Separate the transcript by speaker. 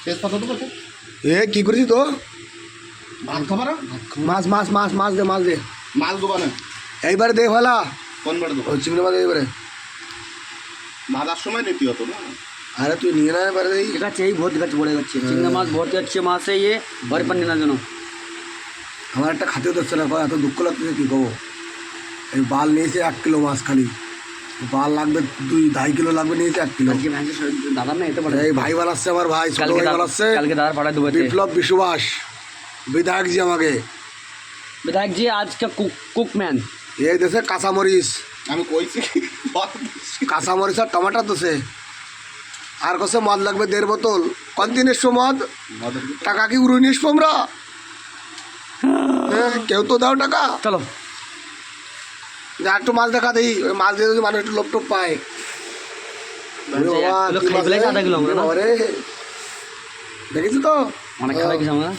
Speaker 1: তেজপাতা তো বটে।
Speaker 2: এ কি করেছি তো?
Speaker 1: ভাত খাবার
Speaker 2: মাছ মাছ মাছ মাছ দে মাছ দে।
Speaker 1: মাছ দেবা না?
Speaker 2: এইবারে দে ভালা
Speaker 1: কোন বারে দেবো?
Speaker 2: ওই চিংড়ি মাছ এইবারে।
Speaker 1: মাজার সময় নিতে হতো না।
Speaker 2: আরে তুই নিয়ে না এবারে দেই।
Speaker 3: ঠিক আছে, এই ভর্তি গাছ পড়ে যাচ্ছে চিংড়ি মাছ, ভর্তি अच्छे मास है ये और पन्नी ना জানো।
Speaker 2: আমার একটা খাতেও দিচ্ছে না, এত দুঃখ লাগতেছে কি কবো। এই বাল নিয়েছে 1 কিলো মাছ খালি, বাল লাগবে 2.5 কিলো লাগবে, নিয়েছে 1 কিলো।
Speaker 3: আজকে ভ্যানসে দাদা না এতে পড়ে।
Speaker 2: এই ভাই বানাচ্ছে আমার ভাই, ছোট ভাই বানাচ্ছে।
Speaker 3: কালকে দাদা পাঠায় দেবো।
Speaker 2: বিপ্লব বিশ্ববাস বিধায়ক জি আমাকে।
Speaker 3: विधायक जी आज का कुक मैन।
Speaker 2: এই দেশে কাঁচামরিচ,
Speaker 1: আমি কইছি
Speaker 2: কাঁচামরিচ আর টমাটো দেশে। আর কছে মদ লাগবে 1.5 বোতল। কোন দিনের মদ? টাকা কি উড়ে নিস আমরা? কেউ তো দাও টাকা।
Speaker 3: चलो
Speaker 2: যা একটু মাছ দেখা দিই, ওই মাছ দিয়ে যদি মানুষ একটু লোপ টোপ পায়।
Speaker 3: আধা কিলো আমরা না
Speaker 2: দেখেছি তো
Speaker 3: অনেক খাওয়া গেছি আমরা।